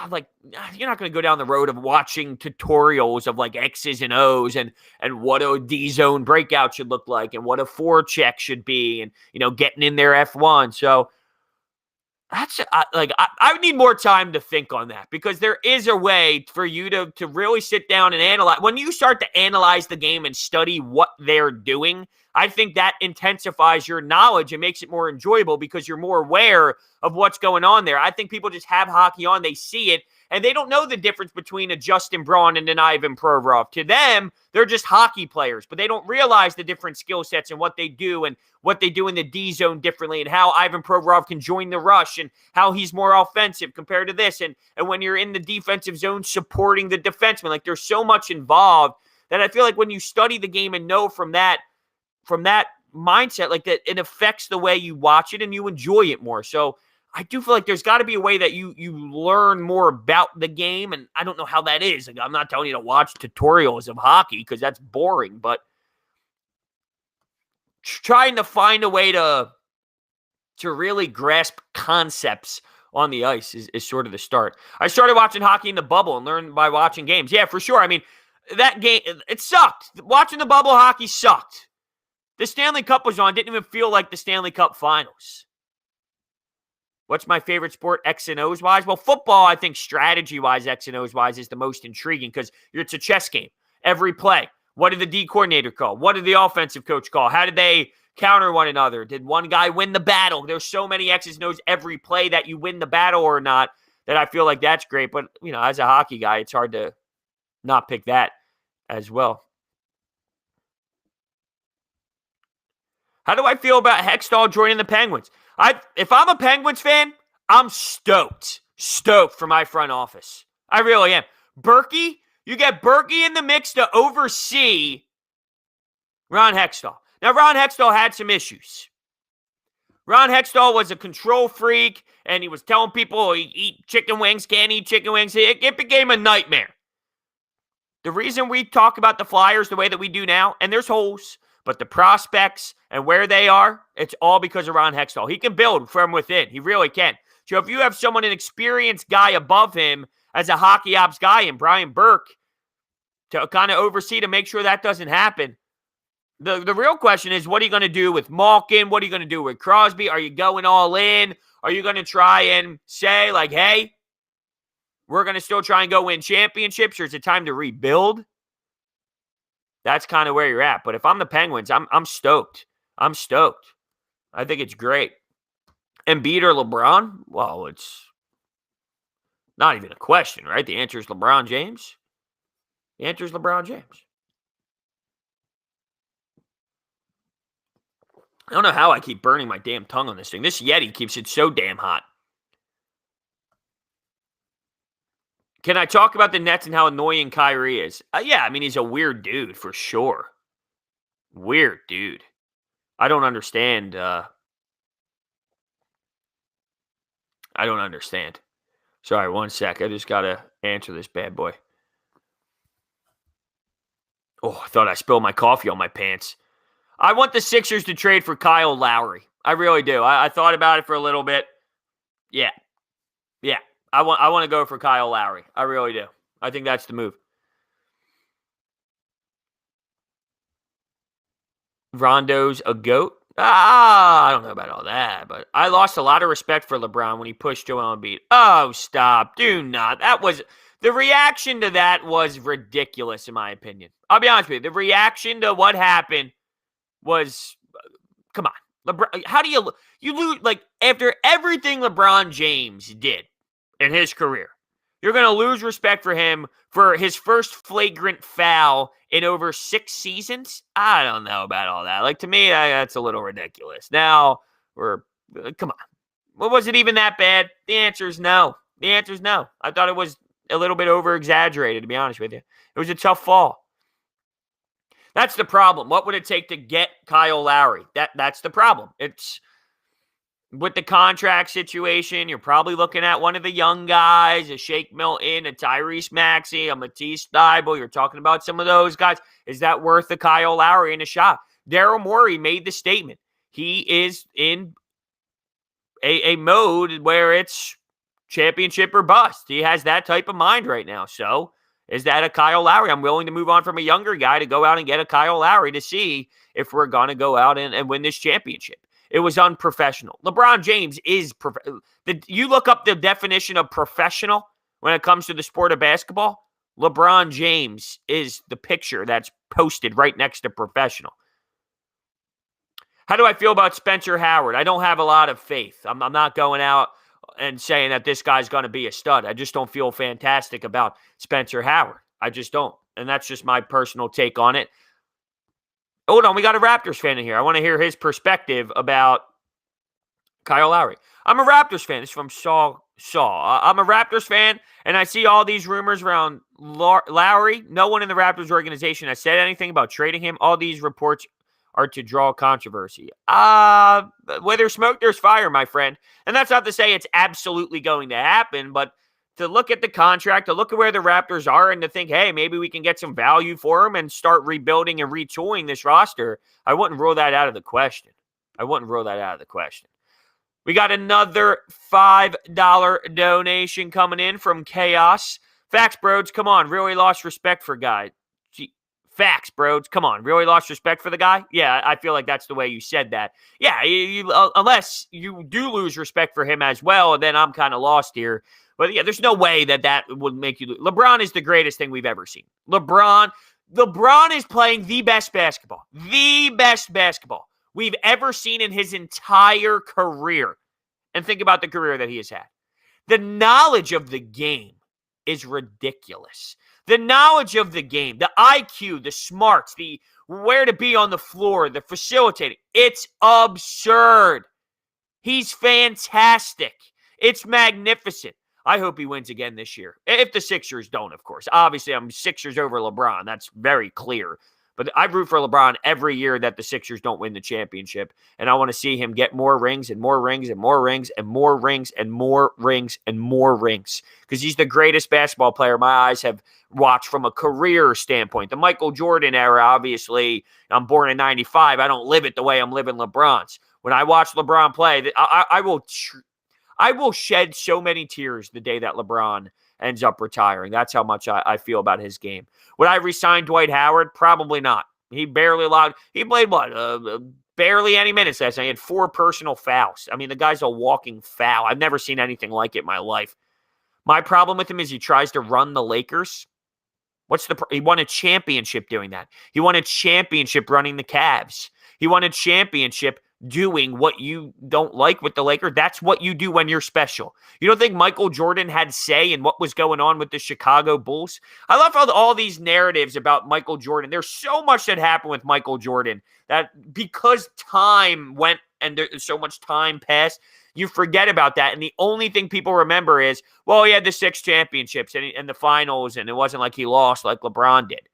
Like, you're not going to go down the road of watching tutorials of like X's and O's and what a D-zone breakout should look like and what a forecheck should be and, getting in there F1. So that's I would need more time to think on that, because there is a way for you to really sit down and analyze. When you start to analyze the game and study what they're doing, I think that intensifies your knowledge and makes it more enjoyable because you're more aware of what's going on there. I think people just have hockey on, they see it, and they don't know the difference between a Justin Braun and an Ivan Provorov. To them, they're just hockey players, but they don't realize the different skill sets and what they do and what they do in the D zone differently and how Ivan Provorov can join the rush and how he's more offensive compared to this. And when you're in the defensive zone supporting the defenseman, like there's so much involved that I feel like when you study the game and know from that mindset, like that, it affects the way you watch it and you enjoy it more. So I do feel like there's got to be a way that you learn more about the game, and I don't know how that is. Like, I'm not telling you to watch tutorials of hockey because that's boring, but trying to find a way to really grasp concepts on the ice is sort of the start. I started watching hockey in the bubble and learned by watching games. Yeah, for sure. I mean, that game, it sucked. Watching the bubble hockey sucked. The Stanley Cup was on. Didn't even feel like the Stanley Cup finals. What's my favorite sport, X and O's wise? Well, football, I think strategy-wise, X and O's wise, is the most intriguing because it's a chess game. Every play. What did the D coordinator call? What did the offensive coach call? How did they counter one another? Did one guy win the battle? There's so many X's and O's every play that you win the battle or not that I feel like that's great. But, as a hockey guy, it's hard to not pick that as well. How do I feel about Hextall joining the Penguins? If I'm a Penguins fan, I'm stoked. Stoked for my front office. I really am. Berkey, you get Berkey in the mix to oversee Ron Hextall. Now, Ron Hextall had some issues. Ron Hextall was a control freak, and he was telling people eat chicken wings, can't eat chicken wings. It became a nightmare. The reason we talk about the Flyers the way that we do now, and there's holes, but the prospects and where they are, it's all because of Ron Hextall. He can build from within. He really can. So if you have someone, an experienced guy above him as a hockey ops guy and Brian Burke to kind of oversee to make sure that doesn't happen, the real question is, what are you going to do with Malkin? What are you going to do with Crosby? Are you going all in? Are you going to try and say, like, hey, we're going to still try and go win championships, or is it time to rebuild? That's kind of where you're at. But if I'm the Penguins, I'm stoked. I'm stoked. I think it's great. Embiid or LeBron? Well, it's not even a question, right? The answer is LeBron James. The answer is LeBron James. I don't know how I keep burning my damn tongue on this thing. This Yeti keeps it so damn hot. Can I talk about the Nets and how annoying Kyrie is? Yeah, I mean, he's a weird dude for sure. Weird dude. I don't understand. I don't understand. Sorry, one sec. I just got to answer this bad boy. Oh, I thought I spilled my coffee on my pants. I want the Sixers to trade for Kyle Lowry. I really do. I thought about it for a little bit. Yeah. I want to go for Kyle Lowry. I really do. I think that's the move. Rondo's a GOAT? I don't know about all that, but I lost a lot of respect for LeBron when he pushed Joel Embiid. Oh, stop. Do not. The reaction to that was ridiculous, in my opinion. I'll be honest with you. The reaction to what happened was, come on. LeBron, how do you lose, like, after everything LeBron James did in his career, you're going to lose respect for him for his first flagrant foul in over 6 seasons? I don't know about all that. Like, to me, that's a little ridiculous. Now, come on. Well, was it even that bad? The answer is no. The answer is no. I thought it was a little bit over-exaggerated, to be honest with you. It was a tough fall. That's the problem. What would it take to get Kyle Lowry? That's the problem. It's with the contract situation, you're probably looking at one of the young guys, a Shake Milton, a Tyrese Maxey, a Matisse Thybulle. You're talking about some of those guys. Is that worth the Kyle Lowry in a shot? Daryl Morey made the statement. He is in a mode where it's championship or bust. He has that type of mind right now. So is that a Kyle Lowry? I'm willing to move on from a younger guy to go out and get a Kyle Lowry to see if we're going to go out and win this championship. It was unprofessional. LeBron James is you look up the definition of professional when it comes to the sport of basketball, LeBron James is the picture that's posted right next to professional. How do I feel about Spencer Howard? I don't have a lot of faith. I'm not going out and saying that this guy's going to be a stud. I just don't feel fantastic about Spencer Howard. I just don't. And that's just my personal take on it. Hold on, we got a Raptors fan in here. I want to hear his perspective about Kyle Lowry. I'm a Raptors fan. This is from Saw. I'm a Raptors fan, and I see all these rumors around Lowry. No one in the Raptors organization has said anything about trading him. All these reports are to draw controversy. Where there's smoke, there's fire, my friend. And that's not to say it's absolutely going to happen, but to look at the contract, to look at where the Raptors are, and to think, hey, maybe we can get some value for him and start rebuilding and retooling this roster, I wouldn't rule that out of the question. We got another $5 donation coming in from Chaos. Facts, Brodes, come on. Really lost respect for guy. Facts, Brodes, come on. Really lost respect for the guy? Yeah, I feel like that's the way you said that. Yeah, unless you do lose respect for him as well, then I'm kind of lost here. But yeah, there's no way that would make you lose. LeBron is the greatest thing we've ever seen. LeBron is playing the best basketball we've ever seen in his entire career. And think about the career that he has had. The knowledge of the game is ridiculous. The knowledge of the game, the IQ, the smarts, the where to be on the floor, the facilitating, it's absurd. He's fantastic. It's magnificent. I hope he wins again this year. If the Sixers don't, of course. Obviously, I'm Sixers over LeBron. That's very clear. But I root for LeBron every year that the Sixers don't win the championship. And I want to see him get more rings and more rings and more rings and more rings and more rings and more rings. Because he's the greatest basketball player my eyes have watched from a career standpoint. The Michael Jordan era, obviously, I'm born in 95. I don't live it the way I'm living LeBron's. When I watch LeBron play, I will shed so many tears the day that LeBron ends up retiring. That's how much I feel about his game. Would I resign Dwight Howard? Probably not. He played barely any minutes last night. He had 4 personal fouls. I mean, the guy's a walking foul. I've never seen anything like it in my life. My problem with him is he tries to run the Lakers. He won a championship doing that. He won a championship running the Cavs. He won a championship doing what you don't like with the Lakers. That's what you do when you're special. You don't think Michael Jordan had say in what was going on with the Chicago Bulls? I love how all these narratives about Michael Jordan, there's so much that happened with Michael Jordan that because time went and there's so much time passed, you forget about that. And the only thing people remember is, well, he had the 6 championships and the finals, and it wasn't like he lost like LeBron did.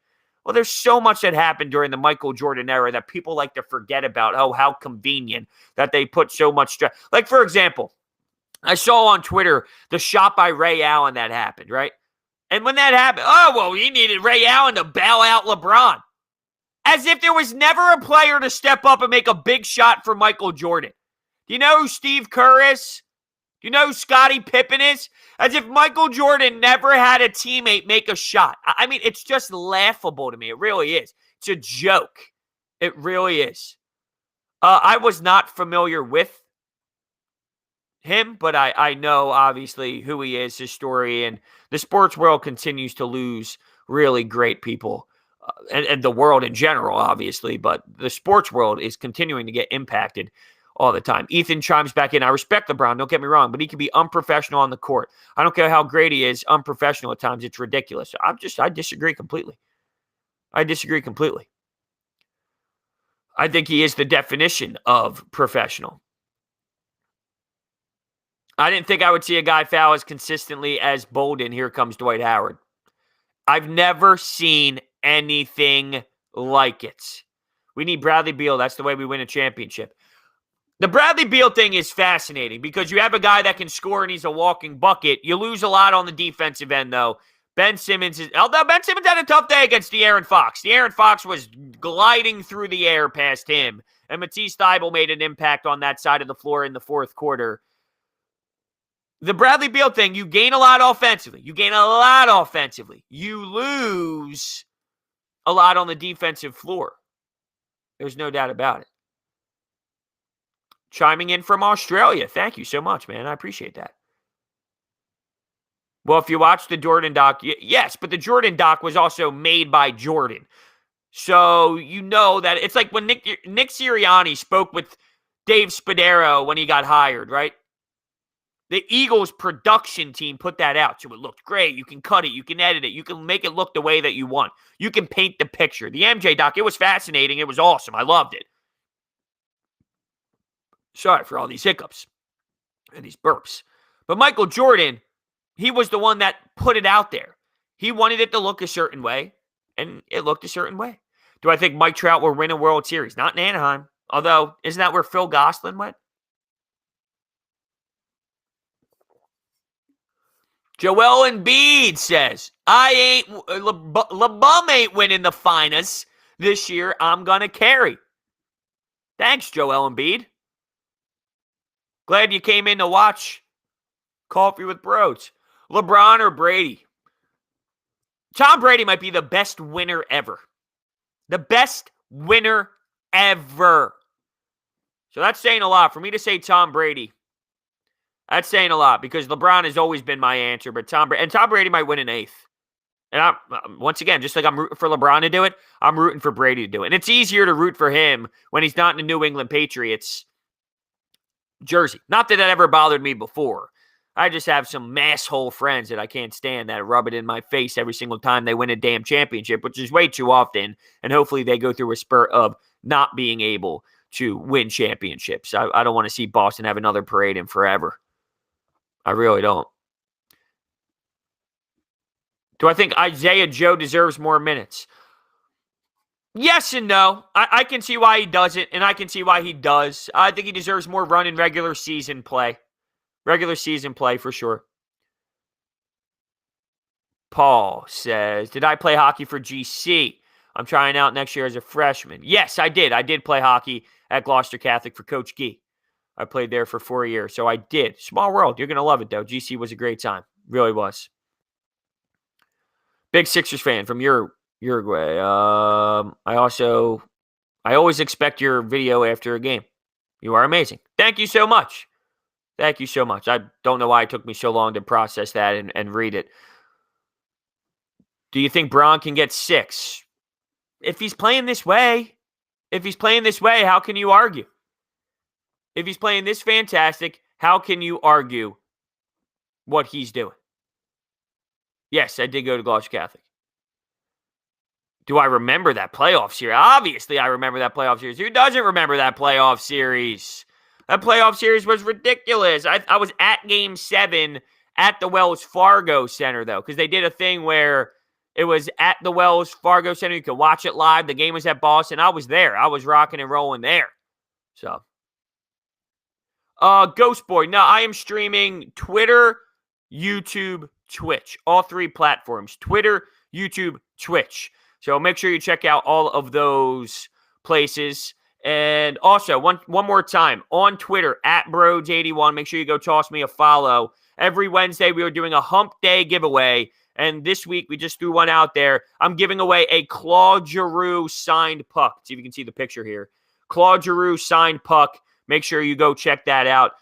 Well, there's so much that happened during the Michael Jordan era that people like to forget about. Oh, how convenient that they put so much stress. Like, for example, I saw on Twitter the shot by Ray Allen that happened, right? And when that happened, oh, well, he needed Ray Allen to bail out LeBron. As if there was never a player to step up and make a big shot for Michael Jordan. Do you know who Steve Kerr is? Do you know who Scottie Pippen is? As if Michael Jordan never had a teammate make a shot. I mean, it's just laughable to me. It really is. It's a joke. It really is. I was not familiar with him, but I know, obviously, who he is, his story. And the sports world continues to lose really great people. And the world in general, obviously. But the sports world is continuing to get impacted all the time. Ethan chimes back in. I respect LeBron, don't get me wrong, but he can be unprofessional on the court. I don't care how great he is, unprofessional at times. It's ridiculous. I disagree completely. I think he is the definition of professional. I didn't think I would see a guy foul as consistently as Bolden. Here comes Dwight Howard. I've never seen anything like it. We need Bradley Beal. That's the way we win a championship. The Bradley Beal thing is fascinating because you have a guy that can score and he's a walking bucket. You lose a lot on the defensive end, though. Ben Simmons had a tough day against De'Aaron Fox. De'Aaron Fox was gliding through the air past him, and Matisse Thybulle made an impact on that side of the floor in the fourth quarter. The Bradley Beal thing, you gain a lot offensively. You lose a lot on the defensive floor. There's no doubt about it. Chiming in from Australia. Thank you so much, man. I appreciate that. Well, if you watch the Jordan doc, yes, but the Jordan doc was also made by Jordan. So you know that it's like when Nick Sirianni spoke with Dave Spadaro when he got hired, right? The Eagles production team put that out. So it looked great. You can cut it. You can edit it. You can make it look the way that you want. You can paint the picture. The MJ doc, it was fascinating. It was awesome. I loved it. Sorry for all these hiccups and these burps. But Michael Jordan, he was the one that put it out there. He wanted it to look a certain way, and it looked a certain way. Do I think Mike Trout will win a World Series? Not in Anaheim. Although, isn't that where Phil Gosselin went? Joel Embiid says, LeBum ain't winning the finals this year. I'm going to carry. Thanks, Joel Embiid. Glad you came in to watch Coffee with Brodes. LeBron or Brady? Tom Brady might be the best winner ever. The best winner ever. So that's saying a lot. For me to say Tom Brady, that's saying a lot because LeBron has always been my answer. But Tom Brady might win an 8th. And once again, just like I'm rooting for LeBron to do it, I'm rooting for Brady to do it. And it's easier to root for him when he's not in the New England Patriots jersey. Not that ever bothered me before. I just have some masshole friends that I can't stand that rub it in my face every single time they win a damn championship, which is way too often. And hopefully they go through a spurt of not being able to win championships. I don't want to see Boston have another parade in forever. I really don't. Do I think Isaiah Joe deserves more minutes? Yes and no. I can see why he doesn't, and I can see why he does. I think he deserves more run in regular season play. Regular season play for sure. Paul says, did I play hockey for GC? I'm trying out next year as a freshman. Yes, I did. I did play hockey at Gloucester Catholic for Coach Gee. I played there for 4 years, so I did. Small world. You're going to love it, though. GC was a great time. Really was. Big Sixers fan from Uruguay. I always expect your video after a game. You are amazing. Thank you so much. Thank you so much. I don't know why it took me so long to process that and read it. Do you think Bron can get 6? If he's playing this way, how can you argue? If he's playing this fantastic, how can you argue what he's doing? Yes, I did go to Gloucester Catholic. Do I remember that playoff series? Obviously, I remember that playoff series. Who doesn't remember that playoff series? That playoff series was ridiculous. I was at Game 7 at the Wells Fargo Center, though, because they did a thing where it was at the Wells Fargo Center. You could watch it live. The game was at Boston. I was there. I was rocking and rolling there. So, Ghost Boy. No, I am streaming Twitter, YouTube, Twitch. All 3 platforms. Twitter, YouTube, Twitch. So make sure you check out all of those places. And also, one more time, on Twitter, at Brodes81. Make sure you go toss me a follow. Every Wednesday, we are doing a Hump Day giveaway. And this week, we just threw one out there. I'm giving away a Claude Giroux signed puck. See if you can see the picture here. Claude Giroux signed puck. Make sure you go check that out.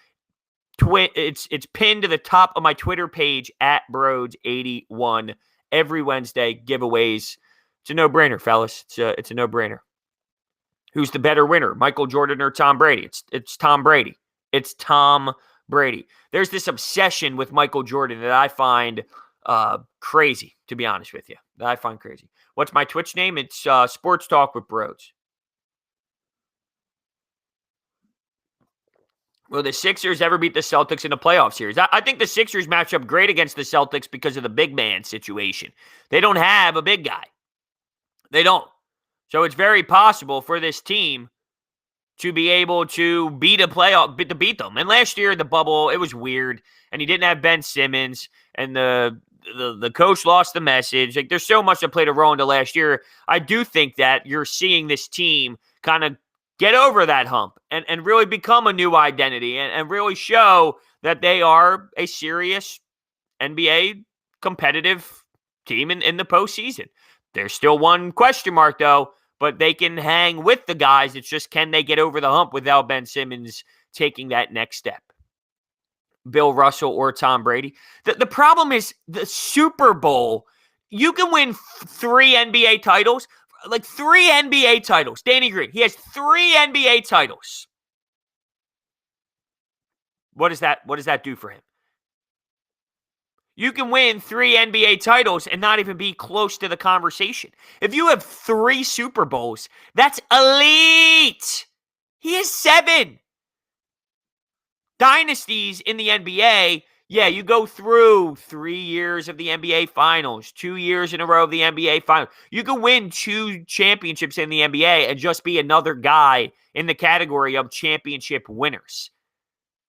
It's pinned to the top of my Twitter page, at Brodes81. Every Wednesday, giveaways. It's a no-brainer, fellas. It's a no-brainer. Who's the better winner, Michael Jordan or Tom Brady? It's Tom Brady. It's Tom Brady. There's this obsession with Michael Jordan that I find crazy, to be honest with you. That I find crazy. What's my Twitch name? It's Sports Talk with Brodes. Will the Sixers ever beat the Celtics in a playoff series? I think the Sixers match up great against the Celtics because of the big man situation. They don't have a big guy. They don't. So it's very possible for this team to be able to beat them. And last year, the bubble, it was weird. And he didn't have Ben Simmons. And the coach lost the message. Like, there's so much that played a role into last year. I do think that you're seeing this team kind of get over that hump and really become a new identity and really show that they are a serious NBA competitive team in the postseason. There's still one question mark, though, but they can hang with the guys. It's just, can they get over the hump without Ben Simmons taking that next step? Bill Russell or Tom Brady. The problem is the Super Bowl. You can win 3 NBA titles, like 3 NBA titles. Danny Green, he has 3 NBA titles. What does that do for him? You can win 3 NBA titles and not even be close to the conversation. If you have 3 Super Bowls, that's elite. He has 7. Dynasties in the NBA, yeah, you go through 3 years of the NBA Finals, 2 years in a row of the NBA Finals. You can win 2 championships in the NBA and just be another guy in the category of championship winners.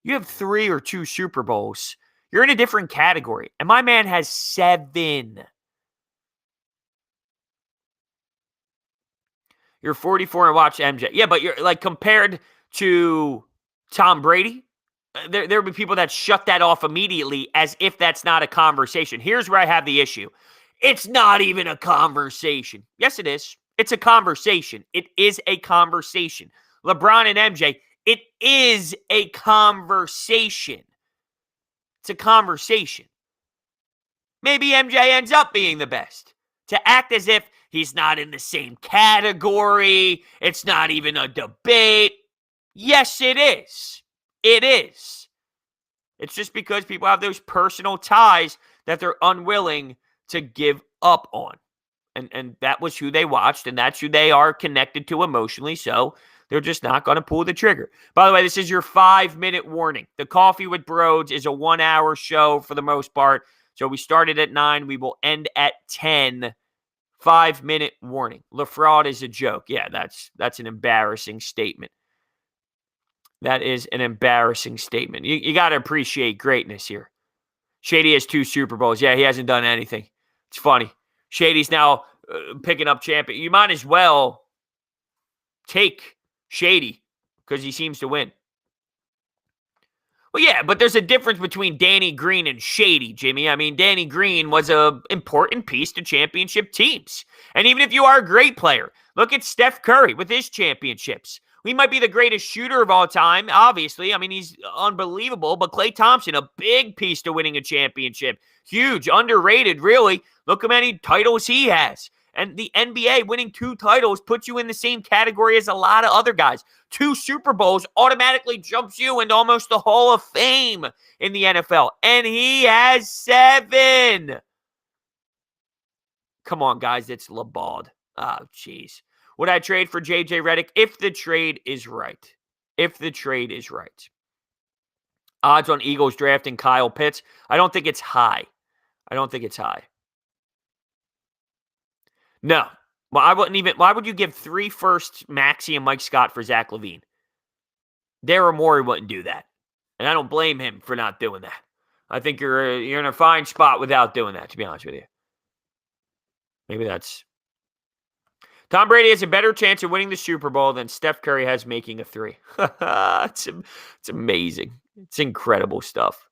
You have 3 or 2 Super Bowls. You're in a different category. And my man has 7. You're 44 and watch MJ. Yeah, but you're like, compared to Tom Brady, there will be people that shut that off immediately as if that's not a conversation. Here's where I have the issue. It's not even a conversation. Yes, it is. It's a conversation. It is a conversation. LeBron and MJ, it is a conversation. It's a conversation. Maybe MJ ends up being the best. To act as if he's not in the same category, it's not even a debate. Yes, it is. It is. It's just because people have those personal ties that they're unwilling to give up on. And that was who they watched, and that's who they are connected to emotionally, so they're just not going to pull the trigger. By the way, this is your 5-minute warning. The Coffee with Brodes is a 1-hour show for the most part. So we started at 9. We will end at 10. 5-minute warning. LaFraud is a joke. Yeah, that's an embarrassing statement. That is an embarrassing statement. You got to appreciate greatness here. Shady has 2 Super Bowls. Yeah, he hasn't done anything. It's funny. Shady's now picking up champion. You might as well take Shady because he seems to win. Well, yeah, but there's a difference between Danny Green and Shady, Jimmy. I mean, Danny Green was an important piece to championship teams. And even if you are a great player, look at Steph Curry with his championships. He might be the greatest shooter of all time, obviously. I mean, he's unbelievable. But Klay Thompson, a big piece to winning a championship. Huge, underrated, really. Look how many titles he has. And the NBA winning 2 titles puts you in the same category as a lot of other guys. 2 Super Bowls automatically jumps you into almost the Hall of Fame in the NFL. And he has 7. Come on, guys. It's LeBron. Oh, jeez. Would I trade for J.J. Redick if the trade is right? If the trade is right. Odds on Eagles drafting Kyle Pitts. I don't think it's high. No. Well, I wouldn't even. Why would you give 3 firsts, Maxey and Mike Scott for Zach LaVine? Daryl Morey wouldn't do that. And I don't blame him for not doing that. I think you're in a fine spot without doing that, to be honest with you. Maybe that's... Tom Brady has a better chance of winning the Super Bowl than Steph Curry has making a 3. It's amazing. It's incredible stuff.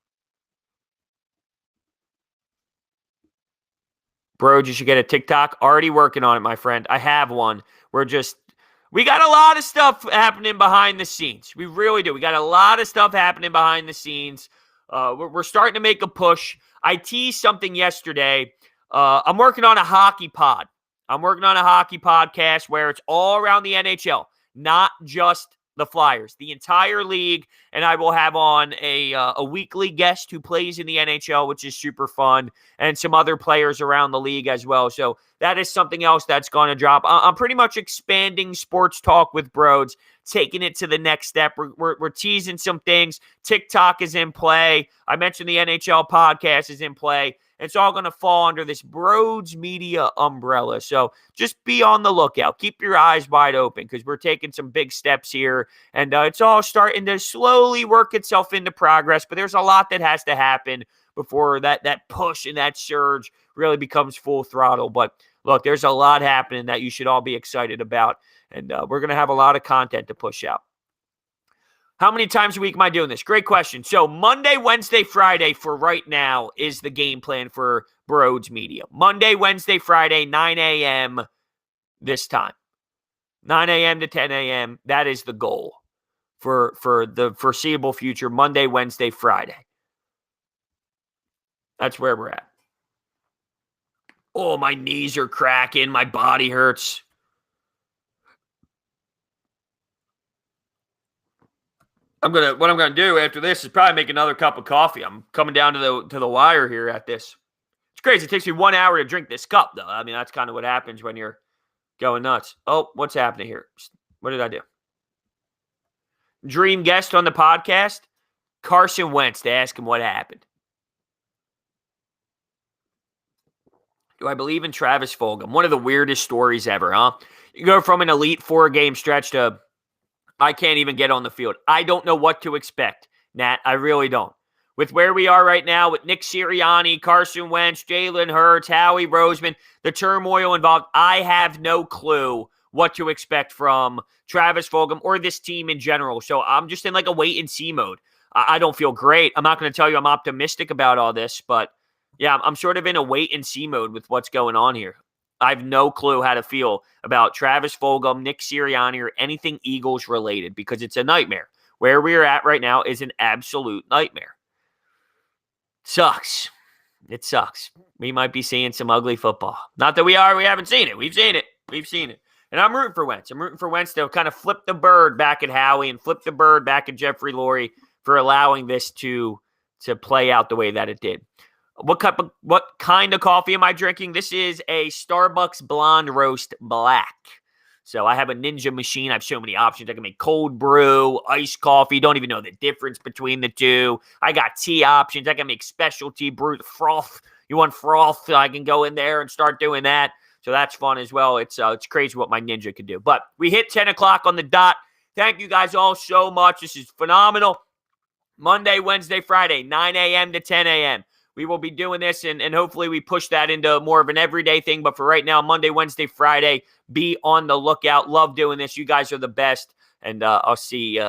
Brodes, you should get a TikTok. Already working on it, my friend. I have one. We got a lot of stuff happening behind the scenes. We really do. We got a lot of stuff happening behind the scenes. We're starting to make a push. I teased something yesterday. I'm working on a hockey pod. I'm working on a hockey podcast where it's all around the NHL, not just the Flyers, the entire league. And I will have on a weekly guest who plays in the NHL, which is super fun, and some other players around the league as well. So that is something else that's going to drop. I'm pretty much expanding sports talk with Brodes, taking it to the next step. We're teasing some things. TikTok is in play. I mentioned the NHL podcast is in play. It's all going to fall under this Brodes Media umbrella. So just be on the lookout. Keep your eyes wide open because we're taking some big steps here. And it's all starting to slowly work itself into progress. But there's a lot that has to happen before that push and that surge really becomes full throttle. But look, there's a lot happening that you should all be excited about. And we're going to have a lot of content to push out. How many times a week am I doing this? Great question. So Monday, Wednesday, Friday for right now is the game plan for Brodes Media. Monday, Wednesday, Friday, 9 a.m. this time. 9 a.m. to 10 a.m. That is the goal for the foreseeable future. Monday, Wednesday, Friday. That's where we're at. Oh, my knees are cracking. My body hurts. What I'm gonna do after this is probably make another cup of coffee. I'm coming down to the wire here at this. It's crazy. It takes me 1 hour to drink this cup, though. I mean, that's kind of what happens when you're going nuts. Oh, what's happening here? What did I do? Dream guest on the podcast, Carson Wentz, to ask him what happened. Do I believe in Travis Fulgham? One of the weirdest stories ever, huh? You go from an elite 4-game stretch to I can't even get on the field. I don't know what to expect, Nat. I really don't. With where we are right now with Nick Sirianni, Carson Wentz, Jalen Hurts, Howie Roseman, the turmoil involved, I have no clue what to expect from Travis Fulgham or this team in general. So I'm just in like a wait-and-see mode. I don't feel great. I'm not going to tell you I'm optimistic about all this, but yeah, I'm sort of in a wait-and-see mode with what's going on here. I have no clue how to feel about Travis Fulgham, Nick Sirianni, or anything Eagles related because it's a nightmare. Where we're at right now is an absolute nightmare. Sucks. It sucks. We might be seeing some ugly football. Not that we haven't seen it. We've seen it. And I'm rooting for Wentz. I'm rooting for Wentz to kind of flip the bird back at Howie and flip the bird back at Jeffrey Lurie for allowing this to play out the way that it did. What kind of coffee am I drinking? This is a Starbucks Blonde Roast Black. So I have a Ninja machine. I have so many options. I can make cold brew, iced coffee. Don't even know the difference between the two. I got tea options. I can make specialty brew, froth. You want froth? I can go in there and start doing that. So that's fun as well. It's crazy what my Ninja could do. But we hit 10 o'clock on the dot. Thank you guys all so much. This is phenomenal. Monday, Wednesday, Friday, 9 a.m. to 10 a.m. We will be doing this, and hopefully we push that into more of an everyday thing. But for right now, Monday, Wednesday, Friday, be on the lookout. Love doing this. You guys are the best, and I'll see